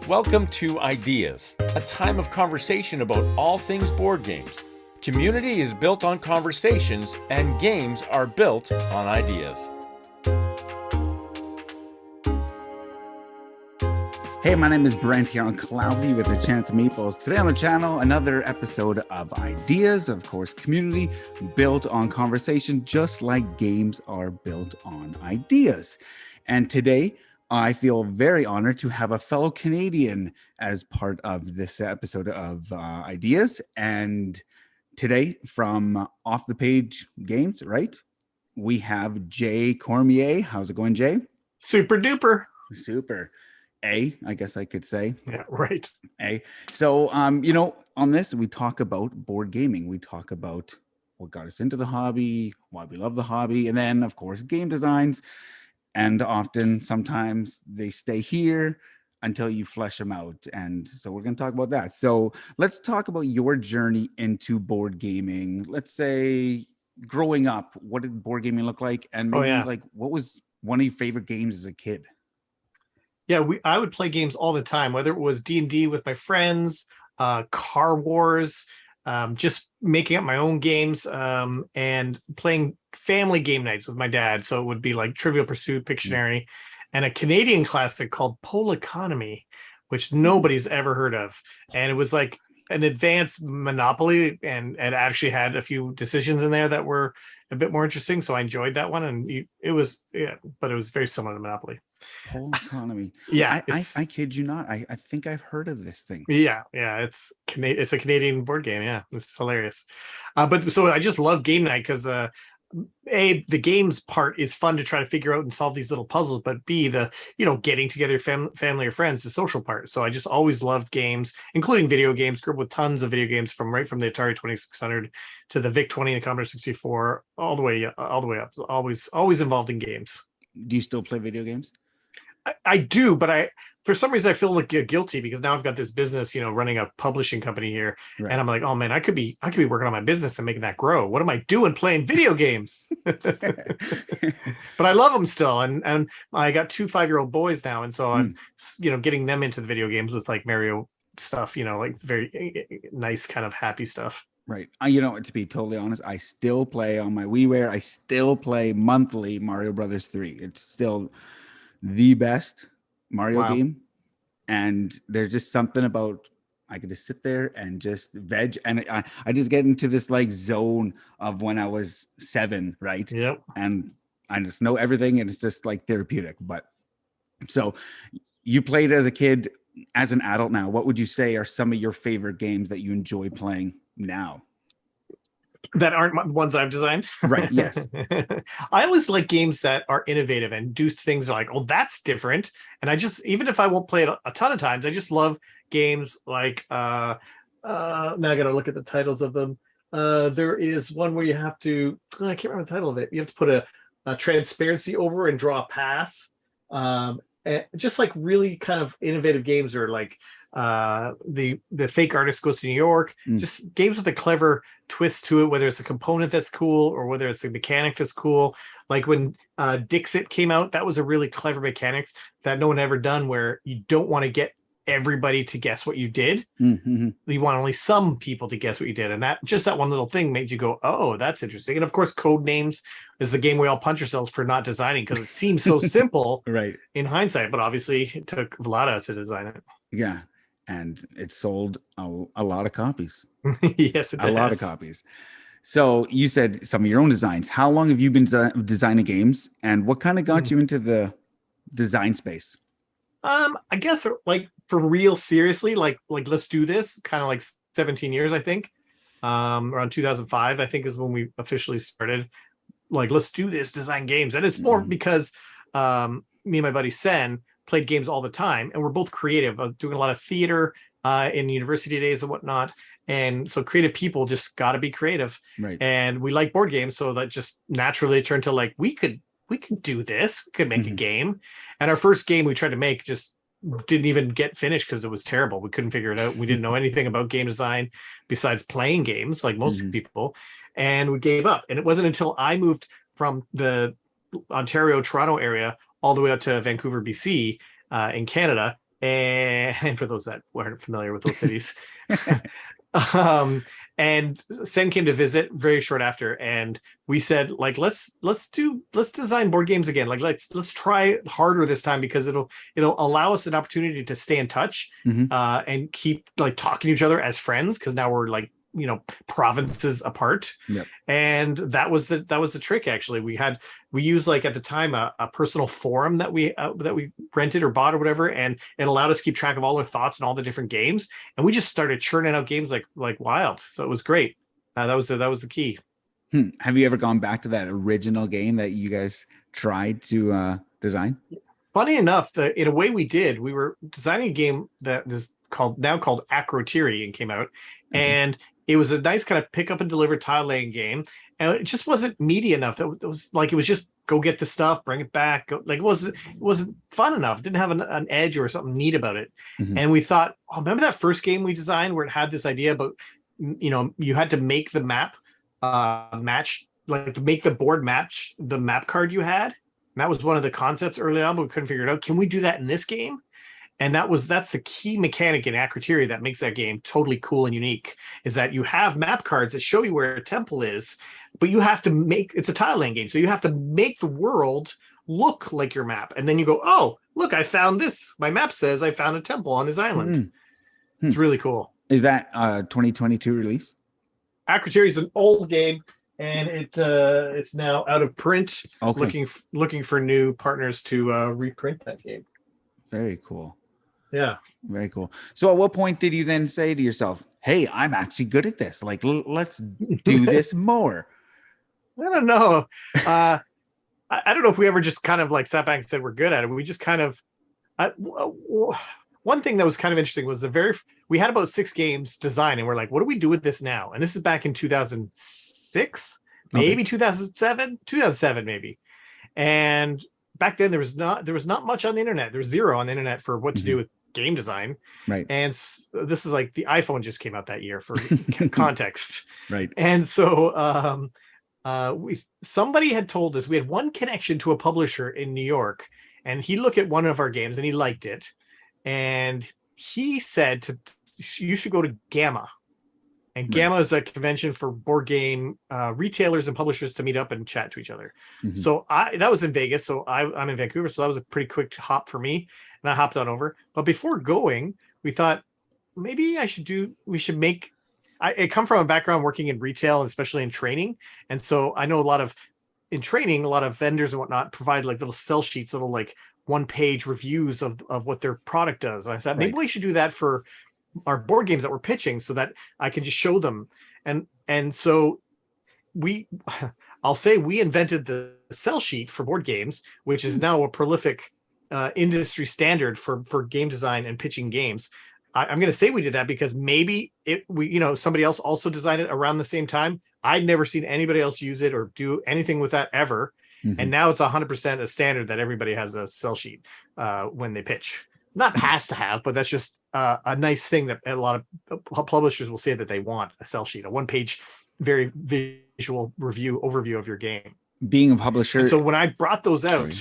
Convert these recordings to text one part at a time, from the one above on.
Welcome to Ideas, a time of conversation about all things board games. Community is built on conversations, and games are built on ideas. Hey, my name is Brent here on Cloudy with the Chance of Meeples. Today on the channel, another episode of Ideas, of course, community built on conversation, just like games are built on ideas. And today, I feel very honored to have a fellow Canadian as part of this episode of Ideas. And today, from Off the Page Games, right? We have Jay Cormier. How's it going, Jay? Super duper. Super. I guess I could say. Yeah, right. So, on this, we talk about board gaming. We talk about what got us into the hobby, why we love the hobby, and then, of course, game designs. And sometimes they stay here until you flesh them out. And so we're going to talk about that. So let's talk about your journey into board gaming. Let's say growing up, what did board gaming look like? And maybe what was one of your favorite games as a kid? Yeah, I would play games all the time, whether it was D&D with my friends, Car Wars, just making up my own games, and playing family game nights with my dad. So it would be like Trivial Pursuit, Pictionary, and a Canadian classic called Pole Economy, which nobody's ever heard of. And it was like an advanced Monopoly, and actually had a few decisions in there that were a bit more interesting. So I enjoyed that one. And it was very similar to Monopoly. Pole Economy. Yeah, I kid you not. I think I've heard of this thing. Yeah, it's a Canadian board game. Yeah, it's hilarious. But so I just love game night because the games part is fun to try to figure out and solve these little puzzles, but B, the getting together family or friends, the social part. So I just always loved games, including video games. Grew up with tons of video games from the Atari 2600 to the VIC-20 and the Commodore 64, all the way up. Always involved in games. Do you still play video games? I do, but for some reason I feel like guilty because now I've got this business, running a publishing company here, right. And I'm like, oh man, I could be working on my business and making that grow. What am I doing playing video games? But I love them still, and I got 2 5-year-old boys now, and so I'm getting them into the video games with like Mario stuff, like very nice kind of happy stuff. Right. To be totally honest, I still play on my WiiWare. I still play monthly Mario Brothers 3. It's still the best Mario game, and there's just something about I could just sit there and just veg, and I just get into this like zone of when I was 7, right? Yep. And I just know everything, and it's just like therapeutic. But so you played as a kid, as an adult now, what would you say are some of your favorite games that you enjoy playing now? That aren't ones I've designed. Right. Yes. I always like games that are innovative and do things like, oh, that's different. And I just, even if I won't play it a ton of times, I just love games like, now I got to look at the titles of them. There is one where you have to, I can't remember the title of it. You have to put a transparency over and draw a path. And just like really kind of innovative games, or like the fake artist goes to New York, just games with a clever twist to it, whether it's a component that's cool or whether it's a mechanic that's cool. Like when Dixit came out, that was a really clever mechanic that no one ever done, where you don't want to get everybody to guess what you did. You want only some people to guess what you did, and that one little thing made you go, oh, that's interesting. And of course, Code Names is the game we all punch ourselves for not designing, because it seems so simple right in hindsight, but obviously it took Vlada to design it. Yeah, and it sold a lot of copies. Yes, it a lot of copies. So you said some of your own designs. How long have you been designing games, and what kind of got you into the design space? I guess like for real, seriously, like let's do this, kind of like 17 years, I think. Around 2005, I think, is when we officially started. Like, let's do this, design games. And it's more because me and my buddy Sen played games all the time, and we're both creative, doing a lot of theater in university days and whatnot. And so creative people just got to be creative. Right. And we like board games, so that just naturally turned to like, we could do this. We could make a game. And our first game we tried to make just didn't even get finished because it was terrible. We couldn't figure it out. We didn't know anything about game design besides playing games like most people. And we gave up. And it wasn't until I moved from the Ontario, Toronto area all the way up to Vancouver, BC, in Canada, and for those that weren't familiar with those cities. um and Sen came to visit very short after, and we said, like, let's design board games again. Like, let's try harder this time, because it'll allow us an opportunity to stay in touch, and keep like talking to each other as friends, because now we're like, provinces apart. Yep. And that was the trick. Actually, we used, like, at the time, a personal forum that we rented or bought or whatever, and it allowed us to keep track of all our thoughts and all the different games, and we just started churning out games like wild. So it was great. That was the key. Have you ever gone back to that original game that you guys tried to design? Funny enough, in a way we did. We were designing a game that is called Acrotiri, and came out, and it was a nice kind of pick up and deliver tile laying game, and it just wasn't meaty enough. It was just go get the stuff, bring it back. It wasn't fun enough. It didn't have an edge or something neat about it. And we thought, oh, remember that first game we designed where it had this idea about, you had to make the map match, like, to make the board match the map card you had. And that was one of the concepts early on, but we couldn't figure it out. Can we do that in this game? And that's the key mechanic in Acrotiri that makes that game totally cool and unique, is that you have map cards that show you where a temple is, but you have to it's a tile laying game. So you have to make the world look like your map. And then you go, oh, look, I found this. My map says I found a temple on this island. It's really cool. Is that a 2022 release? Acrotiri is an old game, and it's now out of print. Okay. Looking for new partners to reprint that game. Very cool. Yeah. Very cool. So at what point did you then say to yourself, hey, I'm actually good at this. Like, let's do this more? I don't know. I don't know if we ever just kind of like sat back and said we're good at it. We just kind of, one thing that was kind of interesting was we had about 6 games designed, and we're like, what do we do with this now? And this is back in 2006, maybe 2007 maybe. And back then there was not much on the internet. There was zero on the internet for what to do with game design. Right. And this is like the iPhone just came out that year, for context. Right. And so somebody had told us, we had one connection to a publisher in New York, and he looked at one of our games and he liked it. And he said you should go to Gamma. And Gamma is a convention for board game retailers and publishers to meet up and chat to each other. So that was in Vegas. So I'm in Vancouver. So that was a pretty quick hop for me. And I hopped on over. But before going, we thought maybe I come from a background working in retail, and especially in training. And so I know a lot of vendors and whatnot provide like little sell sheets, little like 1-page reviews of what their product does. And I thought maybe we should do that for our board games that we're pitching, so that I can just show them. And so I'll say we invented the sell sheet for board games, which is now a prolific industry standard for game design and pitching games. I'm going to say we did that because maybe somebody else also designed it around the same time. I'd never seen anybody else use it or do anything with that ever. And now it's 100% a standard that everybody has a sell sheet when they pitch. Not has to have, but that's just a nice thing that a lot of publishers will say that they want: a sell sheet, a 1-page, very visual overview of your game. Being a publisher. And so when I brought those out,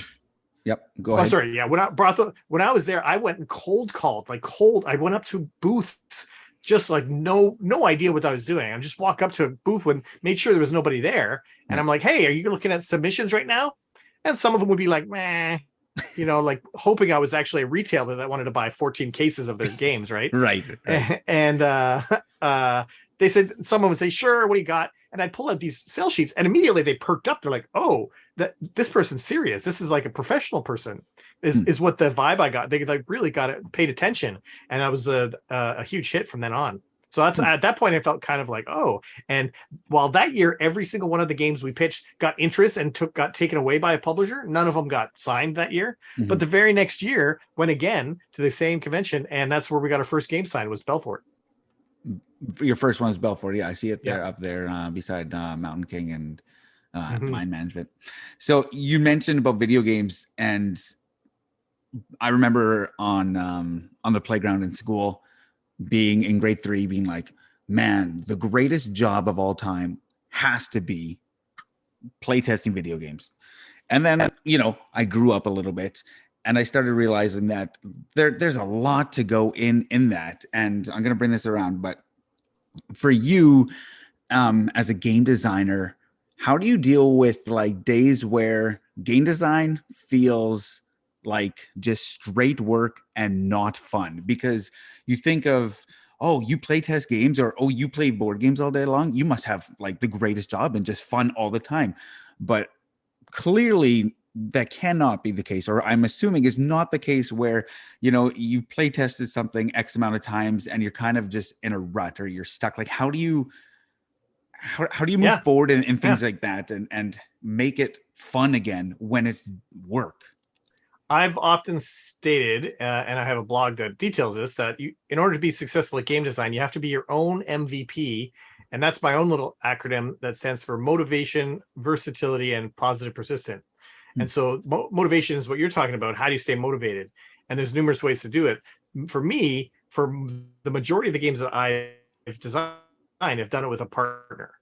go ahead. Sorry, yeah. When I was there, I went and cold called. I went up to booths, just like no idea what I was doing. I just walk up to a booth and made sure there was nobody there, and I'm like, "Hey, are you looking at submissions right now?" And some of them would be like, "Meh." Like hoping I was actually a retailer that wanted to buy 14 cases of their games, right? Right. And they said, someone would say, "Sure, what do you got?" And I'd pull out these sell sheets, and immediately they perked up. They're like, "Oh, this person's serious. This is like a professional person." Is what the vibe I got. They like really paid attention, and I was a huge hit from then on. So that's at that point I felt kind of like, oh. And while that year every single one of the games we pitched got interest and got taken away by a publisher, none of them got signed that year. But the very next year went again to the same convention, and that's where we got our first game signed, was Belfort. Your first one is Belfort. Yeah, I see it there up there beside Mountain King and Mind Management. So you mentioned about video games, and I remember on the playground in school, being in grade 3, being like, man, the greatest job of all time has to be playtesting video games. And then, I grew up a little bit, and I started realizing that there's a lot to go in that. And I'm going to bring this around, but for you, as a game designer, how do you deal with like days where game design feels like just straight work and not fun? Because you think of, oh, you play test games, or oh, you play board games all day long, you must have like the greatest job and just fun all the time. But clearly that cannot be the case, or I'm assuming is not the case, where you play tested something X amount of times and you're kind of just in a rut or you're stuck. Like how do you move Yeah. forward in Yeah. things like that, and make it fun again when it's work? I've often stated, and I have a blog that details this, that in order to be successful at game design, you have to be your own MVP. And that's my own little acronym that stands for motivation, versatility, and positive persistent. And so motivation is what you're talking about. How do you stay motivated? And there's numerous ways to do it. For me, for the majority of the games that I've designed, I've done it with a partner.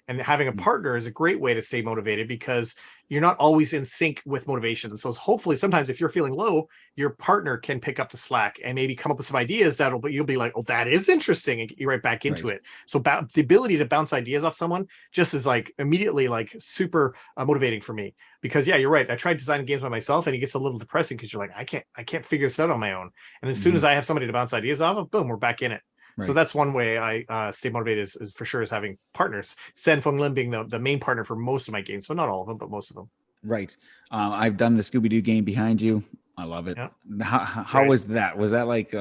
And having a partner is a great way to stay motivated, because you're not always in sync with motivation. And so hopefully sometimes if you're feeling low, your partner can pick up the slack and maybe come up with some ideas you'll be like, oh, that is interesting, and get you right back into it. So the ability to bounce ideas off someone just is like immediately like super motivating for me, because yeah, you're right. I tried designing games by myself and it gets a little depressing, because you're like, I can't figure this out on my own. And as soon as I have somebody to bounce ideas off of, boom, we're back in it. Right. So that's one way I stay motivated is for sure, is having partners. Sen Feng Lin being the main partner for most of my games, but not all of them, but most of them. Right. I've done the Scooby-Doo game behind you. I love it. Yeah. How was that? Was that like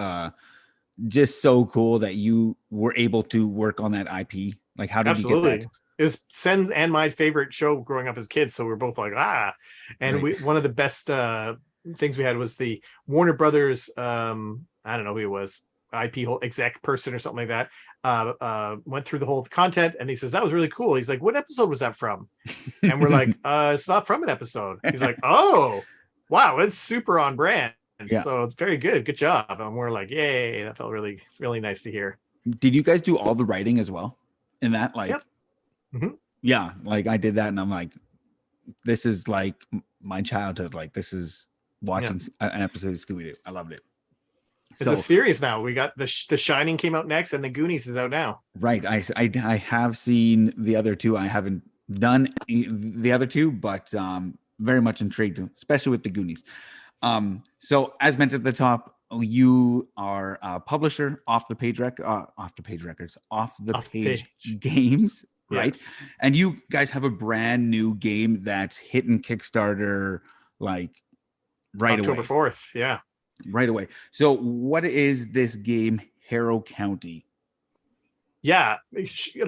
just so cool that you were able to work on that IP? Like, how did you get that? It was Sen's and my favorite show growing up as kids. So we were both like, and one of the best things we had was the Warner Brothers. I don't know who it was. IP whole exec person or something like that, went through the whole content, and he says that was really cool. He's like, what episode was that from? And we're like, it's not from an episode. He's like, oh wow, it's super on brand. Yeah. So it's very good job. And we're like, yay, that felt really, really nice to hear. Did you guys do all the writing as well in that? Like, yep. Yeah, like I did that, and I'm like, this is like my childhood. Like, this is watching an episode of Scooby-Doo. I loved it. It's a series now. We got the Shining came out next, and the Goonies is out now. Right. I have seen the other two. I haven't done the other two, but very much intrigued, especially with the Goonies. So as mentioned at the top, you are a publisher, off the page games, right? Yes. And you guys have a brand new game that's hitting Kickstarter like right October 4th. Yeah. Right away. So what is this game, Harrow County? Yeah.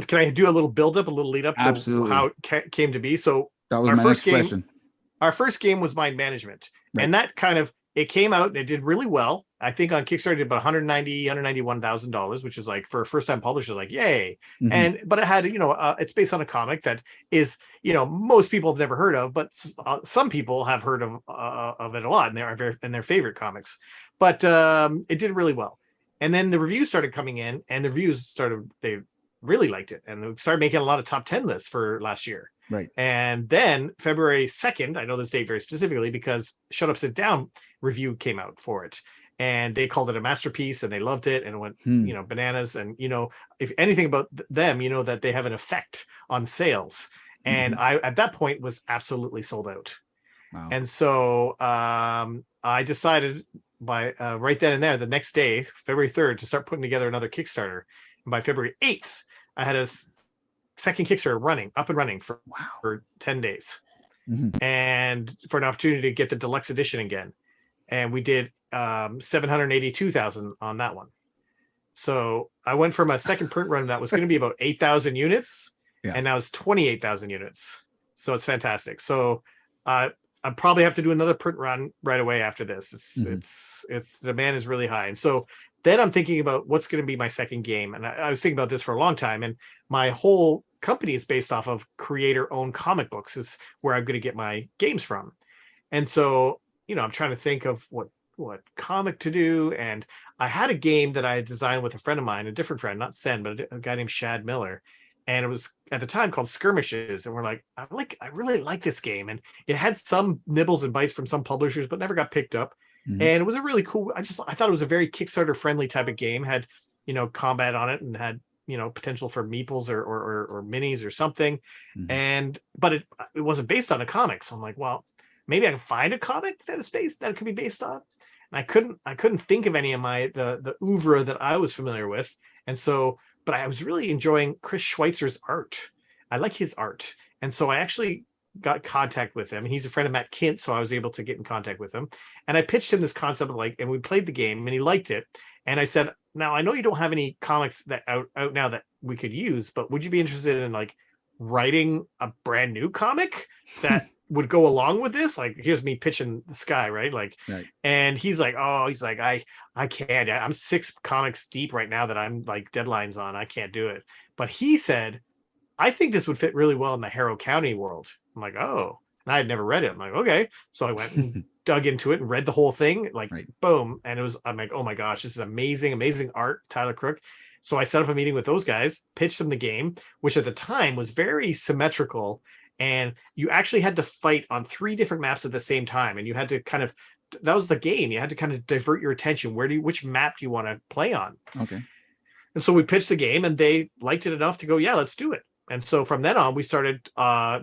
Can I do a little build up, a little lead up to how it came to be? So that was my next question. Our first game was Mind Management. Right. And that it came out and it did really well. I think on Kickstarter it did about $191,000, which is like, for a first time publisher, like, yay. But it had, it's based on a comic that is, most people have never heard of, but some people have heard of it a lot, and their favorite comics. But it did really well. And then the reviews started coming in, and the reviews they really liked it, and they started making a lot of top 10 lists for last year. Right. And then February 2nd, I know this date very specifically because Shut Up, Sit Down review came out for it. And they called it a masterpiece, and they loved it, and it went, bananas. And, if anything about them, that they have an effect on sales. And I, at that point, was absolutely sold out. Wow. And so I decided by right then and there, the next day, February 3rd, to start putting together another Kickstarter. And by February 8th, I had a second Kickstarter up and running for 10 days. And for an opportunity to get the deluxe edition again. And we did 782,000 on that one. So I went from a second print run that was going to be about 8,000 units, and now it's 28,000 units. So it's fantastic. So I probably have to do another print run right away after this. It's the demand is really high. And so then I'm thinking about what's going to be my second game. And I was thinking about this for a long time. And my whole company is based off of creator-owned comic books, is where I'm going to get my games from. And so, I'm trying to think of what comic to do. And I had a game that I had designed with a friend of mine, a different friend, not Sen, but a guy named Shad Miller. And it was at the time called Skirmishes. And we're like, I really like this game. And it had some nibbles and bites from some publishers, but never got picked up. And it was a really cool. I thought it was a very Kickstarter friendly type of game. Had, combat on it, and had, potential for meeples or minis or something. But it wasn't based on a comic. So I'm like, well, maybe I can find a comic that it could be based on. And I couldn't think of any of the oeuvre that I was familiar with. And so, but I was really enjoying Chris Schweitzer's art. I like his art. And so I actually got contact with him. He's a friend of Matt Kint, so I was able to get in contact with him. And I pitched him this concept of and we played the game and he liked it. And I said, now I know you don't have any comics that out now that we could use, but would you be interested in writing a brand new comic that would go along with this? Here's me pitching this guy, right? And he's like, I can't. I'm 6 comics deep right now that I'm deadlines on. I can't do it. But he said, I think this would fit really well in the Harrow County world. I'm like, oh, and I had never read it. I'm like, okay. So I went and dug into it and read the whole thing, boom. And I'm like, oh my gosh, this is amazing, amazing art, Tyler Crook. So I set up a meeting with those guys, pitched them the game, which at the time was very symmetrical. And you actually had to fight on 3 different maps at the same time. And you had to that was the game. You had to kind of divert your attention. Which map do you want to play on? Okay. And so we pitched the game and they liked it enough to go, yeah, let's do it. And so from then on, we started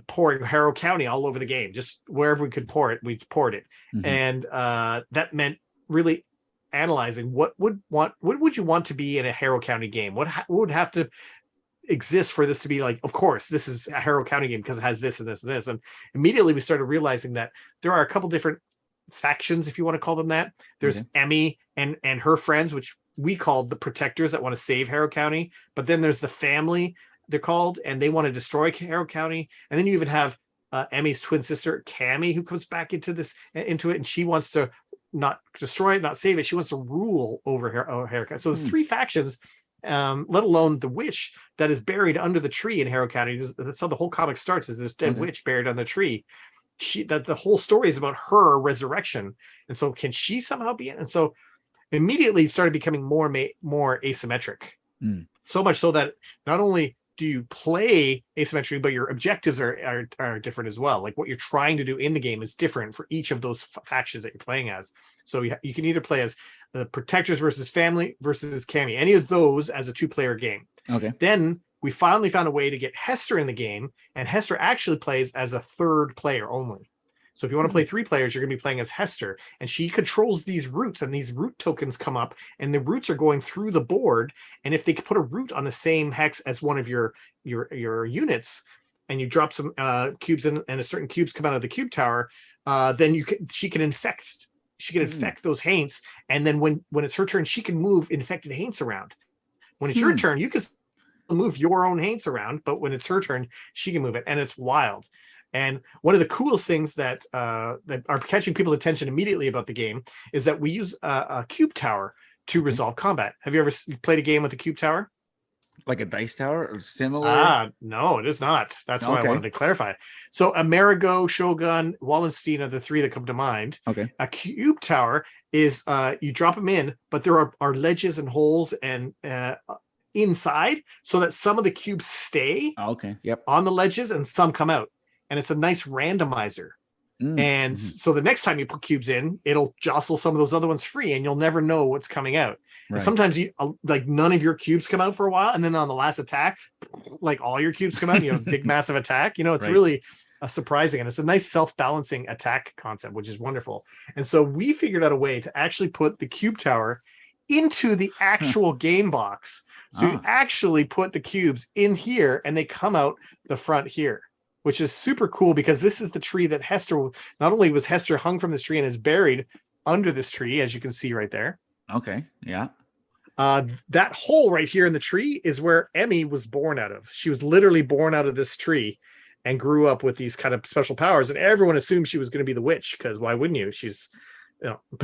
pouring Harrow County all over the game. Just wherever we could pour it, we poured it. And that meant really analyzing what would you want to be in a Harrow County game? What would have to exist for this to be of course, this is a Harrow County game because it has this and this and this. And immediately we started realizing that there are a couple different factions, if you want to call them that. There's Emmy and her friends, which we called the protectors that want to save Harrow County. But then there's the family, they're called, and they want to destroy Harrow County. And then you even have Emmy's twin sister, Cammy, who comes back into it, and she wants to not destroy it, not save it. She wants to rule over Harrow County. So there's 3 factions, let alone the witch that is buried under the tree in Harrow County. That's how the whole comic starts, is this dead witch buried on the tree. That the whole story is about her resurrection. And so can she somehow be in? And so immediately it started becoming more asymmetric. So much so that not only do you play asymmetry, but your objectives are different as well. What you're trying to do in the game is different for each of those factions that you're playing as. So you can either play as the protectors versus family versus Cammy, any of those as a 2-player game. Okay. Then we finally found a way to get Hester in the game, and Hester actually plays as a 3rd player only. So if you want to play 3 players, you're going to be playing as Hester, and she controls these roots, and these root tokens come up, and the roots are going through the board. And if they put a root on the same hex as one of your units, and you drop some cubes in, and a certain cubes come out of the cube tower, then she can infect those haints, and then when it's her turn, she can move infected haints around. When it's your turn, you can move your own haints around, but when it's her turn, she can move it, and it's wild. And one of the coolest things that are catching people's attention immediately about the game is that we use a cube tower to resolve combat. Have you ever played a game with a cube tower? Like a dice tower or similar? No, it is not. That's why I wanted to clarify. So Amerigo, Shogun, Wallenstein are the 3 that come to mind. Okay. A cube tower is you drop them in, but there are ledges and holes and inside, so that some of the cubes stay on the ledges and some come out. And it's a nice randomizer. And so the next time you put cubes in, it'll jostle some of those other ones free, and you'll never know what's coming out. Right. Sometimes you none of your cubes come out for a while, and then on the last attack, all your cubes come out, and you have a big massive attack. It's really surprising, and it's a nice self-balancing attack concept, which is wonderful. And so we figured out a way to actually put the cube tower into the actual game box. So you actually put the cubes in here, and they come out the front here, which is super cool, because this is the tree that not only was Hester hung from this tree and is buried under this tree, as you can see right there. Okay. Yeah. That hole right here in the tree is where Emmy was born out of. She was literally born out of this tree and grew up with these kind of special powers. And everyone assumed she was going to be the witch, because why wouldn't you? She's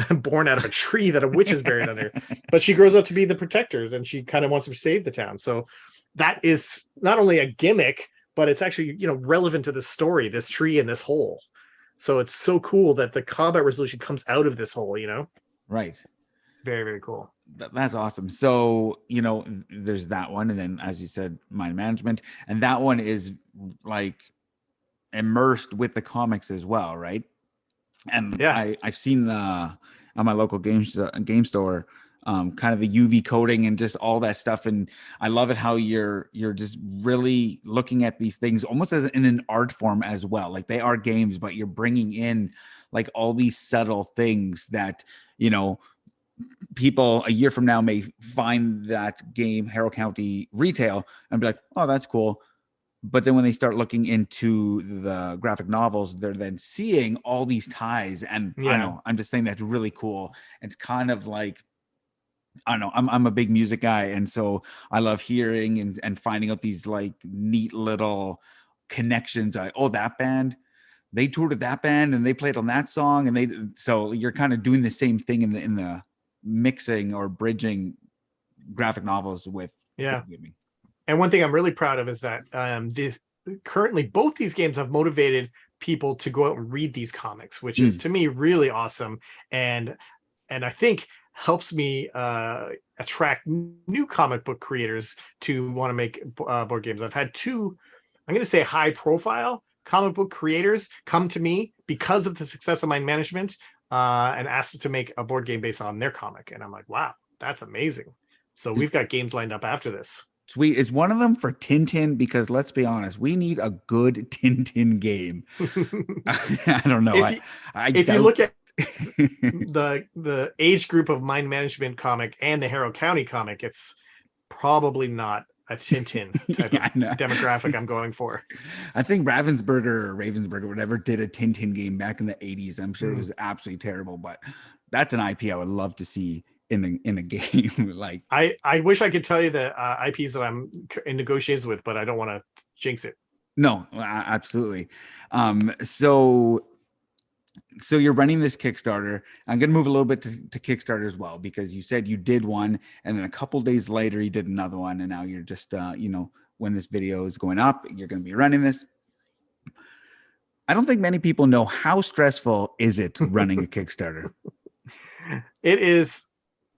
born out of a tree that a witch is buried under. But she grows up to be the protectors, and she kind of wants to save the town. So that is not only a gimmick, but it's actually, relevant to the story, this tree and this hole. So it's so cool that the combat resolution comes out of this hole, Right. Very, very cool. That's awesome. So, there's that one. And then, as you said, mind management. And that one is immersed with the comics as well, right? And yeah. I've seen on my local game store, kind of the UV coating and just all that stuff. And I love it how you're just really looking at these things almost as in an art form as well. Like they are games, but you're bringing in like all these subtle things that, you know, people a year from now may find that game Harrow County retail and be like, oh, that's cool. But then when they start looking into the graphic novels, they're then seeing all these ties. And I don't know, I'm just saying that's really cool. It's kind of like, I don't know, I'm a big music guy. And so I love hearing and finding out these like neat little connections. Oh, that band, they toured with that band and they played on that song. And so you're kind of doing the same thing in the mixing or bridging graphic novels with gaming. And one thing I'm really proud of is that currently both these games have motivated people to go out and read these comics, which is to me really awesome, and I think helps me attract new comic book creators to want to make board games. I've had two, I'm going to say high profile comic book creators come to me because of the success of Mind Management and asked to make a board game based on their comic, and I'm like, wow, that's amazing. So we've got games lined up after this. Sweet. Is one of them for Tintin? Because let's be honest, we need a good Tintin game. I don't know. If you look at the age group of Mind Management comic and the Harrow County comic, it's probably not a Tintin type of demographic I'm going for. I think Ravensburger or Ravensburger, whatever, did a Tintin game back in the 80s. I'm sure it was absolutely terrible, but that's an IP I would love to see in a game. Like I wish I could tell you the IPs that I'm in negotiations with, but I don't want to jinx it. No, absolutely. So you're running this Kickstarter. I'm going to move a little bit to Kickstarter as well, because you said you did one and then a couple days later you did another one. And now you're just, when this video is going up, you're going to be running this. I don't think many people know how stressful is it running a Kickstarter. It is.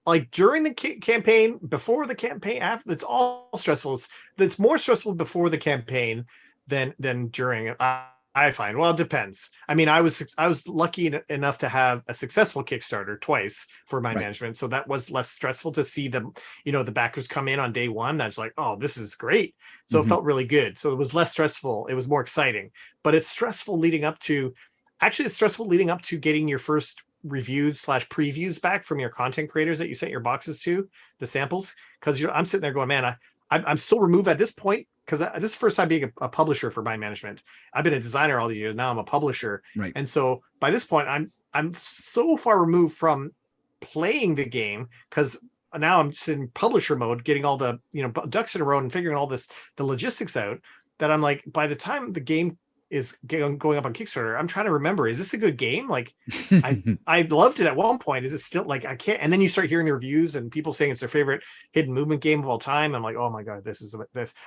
Like during the campaign, before the campaign, after, it's all stressful. It's more stressful before the campaign than during. I find. Well, it depends. I mean, I was lucky enough to have a successful Kickstarter twice for Mind Management, so that was less stressful to see them. The backers come in on day one. That's like, oh, this is great. So it felt really good. So it was less stressful. It was more exciting. But it's stressful leading up to. Actually, it's stressful leading up to getting your first reviews/previews back from your content creators that you sent your boxes to, the samples, because I'm sitting there going, man, I'm so removed at this point, because this is the first time being a publisher for Mind Management. I've been a designer all the years, now I'm a publisher, and so by this point I'm so far removed from playing the game, because now I'm just in publisher mode, getting all the ducks in a row and figuring all the logistics out, that I'm like, by the time the game is going up on Kickstarter, I'm trying to remember, is this a good game? Like I loved it at one point. Is it still, like, I can't, and then you start hearing the reviews and people saying it's their favorite hidden movement game of all time. I'm like, oh my God, this.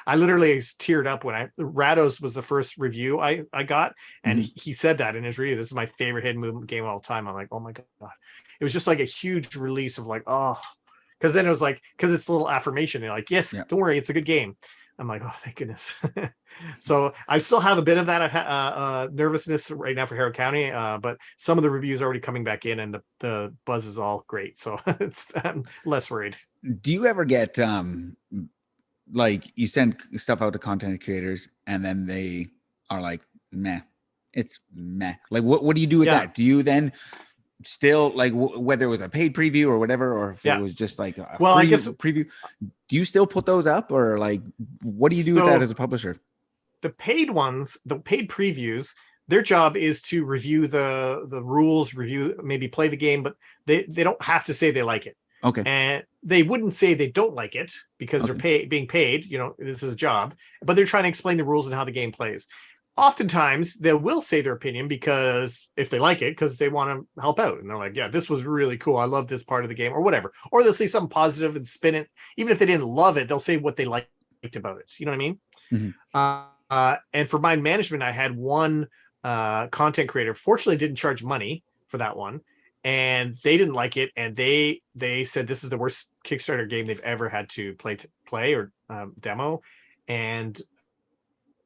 I literally teared up when Rados was the first review I got, and he said that in his review, this is my favorite hidden movement game of all time. I'm like, oh my God. It was just like a huge release of like, oh, because then it was like, because it's a little affirmation. They're like, yes, don't worry, it's a good game. I'm like, oh, thank goodness. So I still have a bit of that nervousness right now for Harrow County, but some of the reviews are already coming back in, and the buzz is all great. So I'm less worried. Do you ever get like you send stuff out to content creators and then they are like, meh, it's meh? Like what do you do with that? Do you then still, like, whether it was a paid preview or whatever, or if it was just like a I guess preview, do you still put those up, or like what do you do with that as a publisher? The paid ones, the paid previews, their job is to review the rules, maybe play the game, but they don't have to say they like it. Okay. And they wouldn't say they don't like it, because they're being paid, this is a job, but they're trying to explain the rules and how the game plays. Oftentimes they will say their opinion, because if they like it, because they want to help out, and they're like, yeah, this was really cool, I love this part of the game, or whatever. Or they'll say something positive and spin it. Even if they didn't love it, they'll say what they liked about it. You know what I mean? And for Mind Management, I had one content creator, fortunately didn't charge money for that one, and they didn't like it, and they said this is the worst Kickstarter game they've ever had to play or demo. And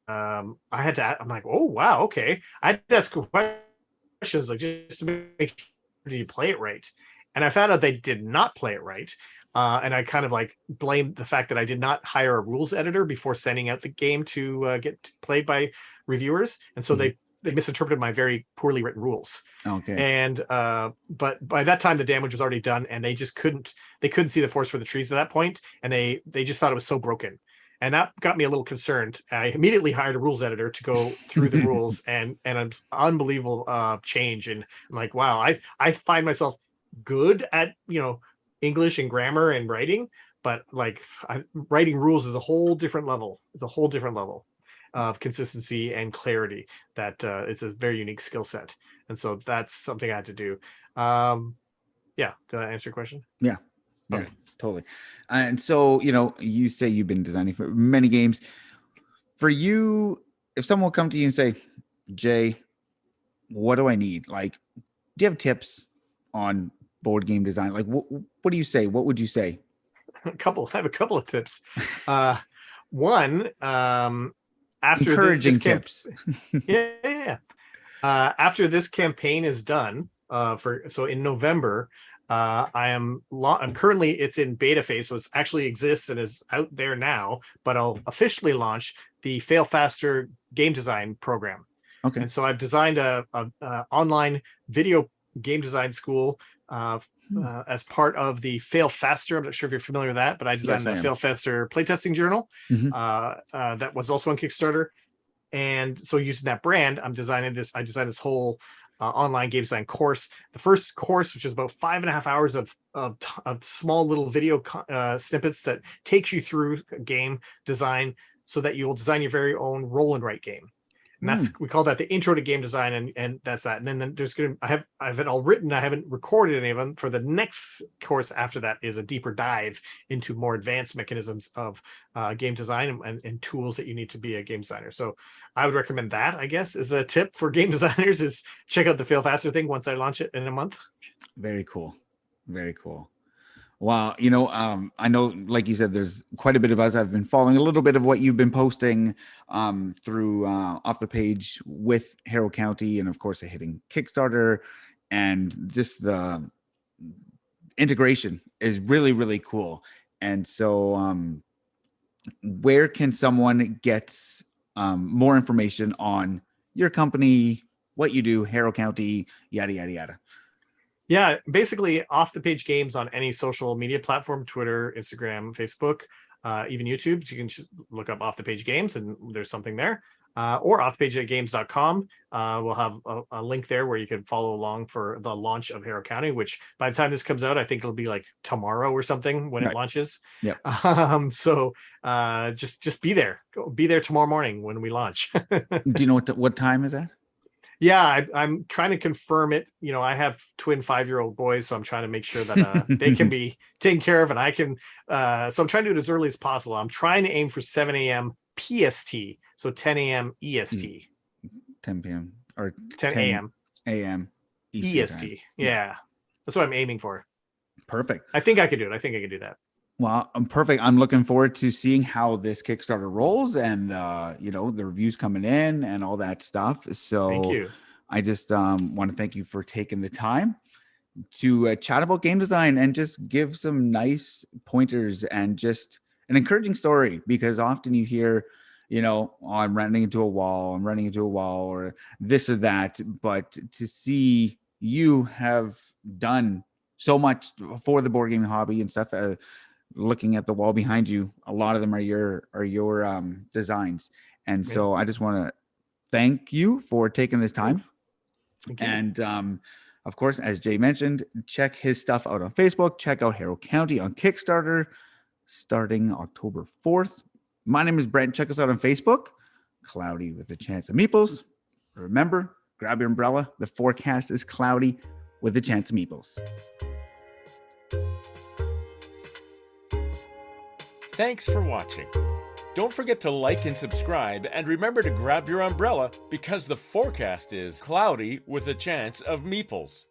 I had to, I'm like, oh wow, okay. I had to ask questions, like, just to make sure you play it right. And I found out they did not play it right. And I kind of like blamed the fact that I did not hire a rules editor before sending out the game to get played by reviewers. And so they misinterpreted my very poorly written rules. Okay. And but by that time the damage was already done, and they couldn't see the forest for the trees at that point, and they just thought it was so broken. And that got me a little concerned. I immediately hired a rules editor to go through the rules, and an unbelievable change. And I'm like, wow, I find myself good at English and grammar and writing, but like writing rules is a whole different level. It's a whole different level of consistency and clarity. That it's a very unique skill set, and so that's something I had to do. Yeah, did I answer your question? Yeah. Okay. Totally. And so, you say you've been designing for many games. For you, if someone will come to you and say, Jay, what do I need? Like, do you have tips on board game design? Like, what do you say? What would you say? I have a couple of tips. One, after encouraging tips. Yeah. After this campaign is done, so in November, I'm currently, it's in beta phase, so it actually exists and is out there now, but I'll officially launch the Fail Faster game design program. Okay. And so I've designed a online video game design school as part of the Fail Faster. I'm not sure if you're familiar with that, but I designed the Fail Faster playtesting journal that was also on Kickstarter. And so using that brand, I designed this whole online game design course. The first course, which is about 5.5 hours of small little video snippets that takes you through game design so that you will design your very own roll and write game. And we call that the intro to game design, and that's that. And then there's I have it all written. I haven't recorded any of them. For the next course after that is a deeper dive into more advanced mechanisms of game design and tools that you need to be a game designer. So I would recommend that, I guess, as a tip for game designers, is check out the Fail Faster thing once I launch it in a month. Very cool. Very cool. Wow. I know, like you said, there's quite a bit of us. I've been following a little bit of what you've been posting through Off the Page with Harrow County, and of course, hitting Kickstarter, and just the integration is really, really cool. And so where can someone get more information on your company, what you do, Harrow County, yada, yada, yada? Yeah, basically Off the Page Games on any social media platform, Twitter, Instagram, Facebook, even YouTube. You can look up Off the Page Games and there's something there. Or offthepagegames.com. We'll have a link there where you can follow along for the launch of Harrow County, which by the time this comes out, I think it'll be like tomorrow or something when it launches. Yeah. So just be there. Be there tomorrow morning when we launch. Do you know what time is that? Yeah, I'm trying to confirm it. I have twin 5-year-old boys, so I'm trying to make sure that they can be taken care of, and I can. So I'm trying to do it as early as possible. I'm trying to aim for 7 a.m. PST, so 10 a.m. EST. 10 p.m. or 10 a.m. a.m. EST. Yeah, that's what I'm aiming for. Perfect. I think I could do it. I think I could do that. Well, I'm perfect. I'm looking forward to seeing how this Kickstarter rolls, and the reviews coming in and all that stuff. So thank you. I just want to thank you for taking the time to chat about game design and just give some nice pointers and just an encouraging story, because often you hear, I'm running into a wall, or this or that. But to see you have done so much for the board gaming hobby and stuff, looking at the wall behind you, a lot of them are your designs. And so I just want to thank you for taking this time. And of course, as Jay mentioned, check his stuff out on Facebook. Check out Harrow County on Kickstarter starting October 4th. My name is Brent. Check us out on Facebook, Cloudy with a Chance of Meeples. Remember, grab your umbrella. The forecast is cloudy with a chance of meeples. Thanks for watching. Don't forget to like and subscribe, and remember to grab your umbrella because the forecast is cloudy with a chance of meeples.